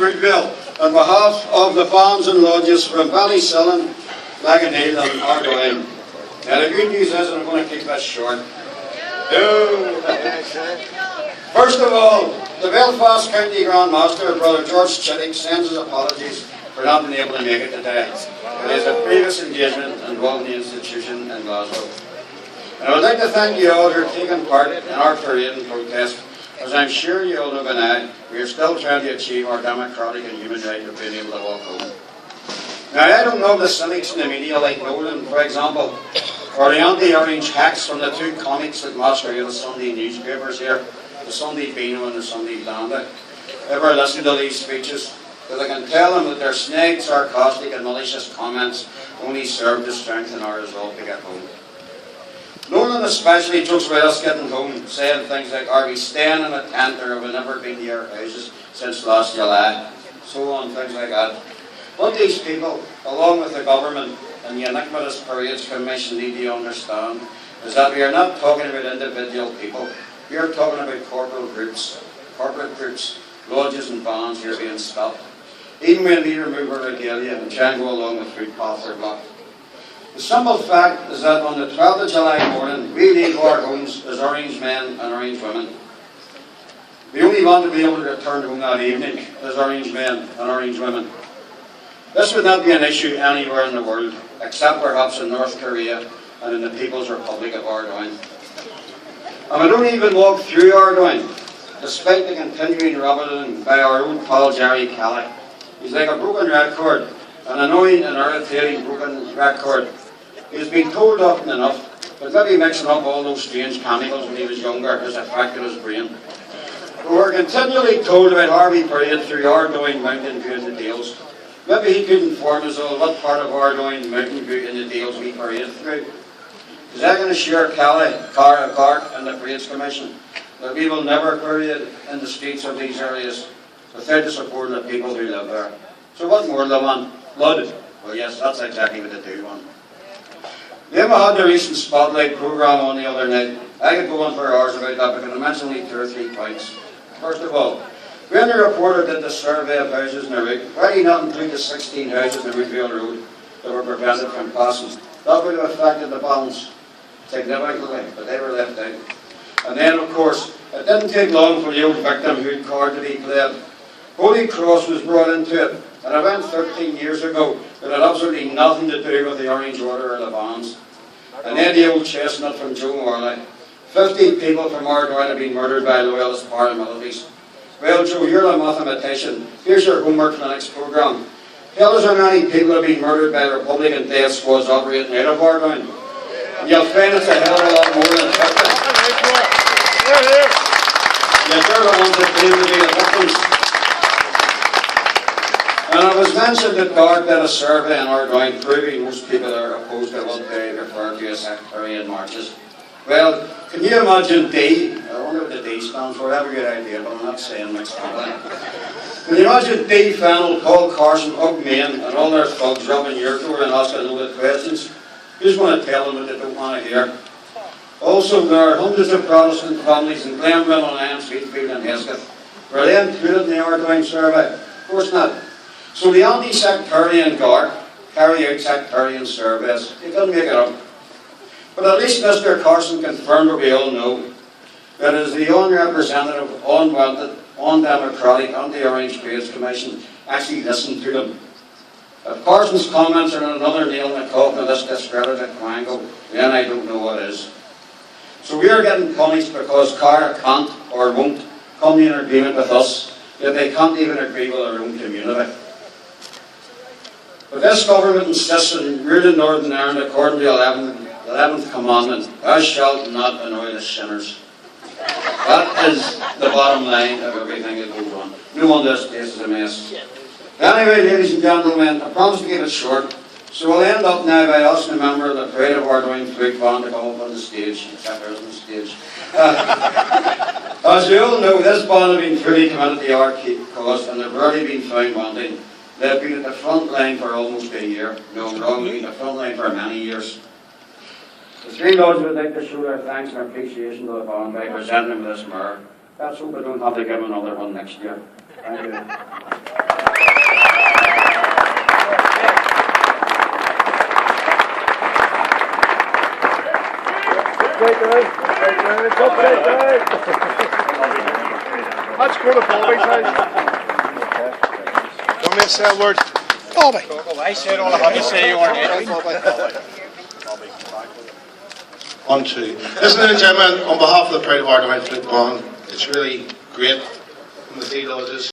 Fruitville, on behalf of the farms and lodges from Ballysillan, Laganhill and Ardoyne. Now the good news is, and I'm going to keep this short. No. First of all, the Belfast County Grand Master, Brother George Chittick, sends his apologies for not being able to make it today. It is a previous engagement involving the institution in Glasgow. And I would like to thank you all who are taking part in our parade and protest. As I'm sure you all know by now, we are still trying to achieve our democratic and human right of being able to walk home. Now, I don't know the cynics in the media like Nolan, for example, or the anti-orange hacks from the two comics that masquerade the Sunday newspapers here, the Sunday Beano and the Sunday Blanda, ever listen to these speeches, but I can tell them that their snide, sarcastic and malicious comments only serve to strengthen our resolve to get home. Nolan especially jokes about us getting home, saying things like, are we staying in a tent or have we never been to our houses since last July? So on, things like that. What these people, along with the government and the iniquitous Parades Commission, need to understand is that we are not talking about individual people. We are talking about corporate groups, lodges and bands here being stopped. Even when we remove our regalia and try and go along the footpath or blocked. The simple fact is that on the 12th of July morning, we leave our homes as orange men and orange women. We only want to be able to return home that evening as orange men and orange women. This would not be an issue anywhere in the world, except perhaps in North Korea and in the People's Republic of Ardoyne. And we don't even walk through Ardoyne, despite the continuing rabbiting by our own pal Jerry Kelly. He's like a broken record, an annoying and irritating broken record. He's been told often enough, but maybe mixing up all those strange chemicals when he was younger has affected his brain. But we're continually told about Harvey Parade through Ardoyne Mountain View in the Dales. Maybe he could inform us all what part of Ardoyne Mountain View in the Dales we parade through. Is that going to assure Kelly, Cork and the Parades Commission that we will never parade in the streets of these areas without the support of the people who live there? So what more do they want? Blood? Well yes, that's exactly what they do want. Liam had the recent Spotlight programme on the other night. I could go on for hours about that, but I can mention only 2 or 3 points. First of all, when the reporter did the survey of houses in the route, why did he not include the 16 houses in Woodvale Road that were prevented from passing? That would have affected the balance significantly, but they were left out. And then, of course, it didn't take long for the old victimhood card to be played. Holy Cross was brought into it, and it went 13 years ago, but it had absolutely nothing to do with the Orange Order or the bands. And then the old chestnut from Joe Morley. 50 people from Ardoyne have been murdered by loyalist paramilitaries. Well, Joe, you're a mathematician. Here's your homework for the next programme. Tell us how many people have been murdered by Republican death squads operating out of Ardoyne. And you'll find it's a hell of a lot more than 50. Yet they're the ones that claim to be the victims. And it was mentioned that God did a survey in Ardoyne proving most people are opposed to what they refer to as sectarian marches. Well, can you imagine D? I wonder what the D stands for. I have a good idea, but I'm not saying mixed up. Can you imagine D, Fennell, Paul Carson, Ugg Main, and all their thugs rubbing your door and asking loaded questions? Who's going to tell them what they don't want to hear? Also, there are hundreds of Protestant families in Glenville and Lyons, Wheatfield and Hesketh. Were they included in the Ardoyne survey? Of course not. So the anti-sectarian guard carry out sectarian surveys. They couldn't make it up. But at least Mr. Carson confirmed what we all know, that it is the unrepresentative, unwanted, undemocratic, anti-Orange Parades Commission actually listened to them. If Carson's comments are another nail in the coffin of this discredited triangle, then I don't know what is. So we are getting punished because Cara can't or won't come in agreement with us, yet they can't even agree with their own community. But this government insists on ruling Northern Ireland according to the 11th commandment, thou shalt not annoy the sinners. That is the bottom line of everything that goes on. No wonder this place is a mess. Anyway, ladies and gentlemen, I promised to keep it short, so we'll end up now by asking a member of the Parade of Ardoyne Flute Band to come up on the stage, except there isn't a stage. As you all know, this band have been fully committed to the art cause, and they've rarely been found wanting. They've been at the front line for almost a year. No, I'm wrong, they've been at the front line for many years. The 3 lords would like to show their thanks and appreciation to the band by presenting them this mirror. Let's hope we don't have to give them another one next year. Thank you. Upside down. Upside down. Let's go to Bobby's house. Don't miss that word. Bobby. I said all I have to say, your name. 1, 2. Listen, ladies and gentlemen, on behalf of the Pride of Argyle Flute Band, it's really great from the three lodges.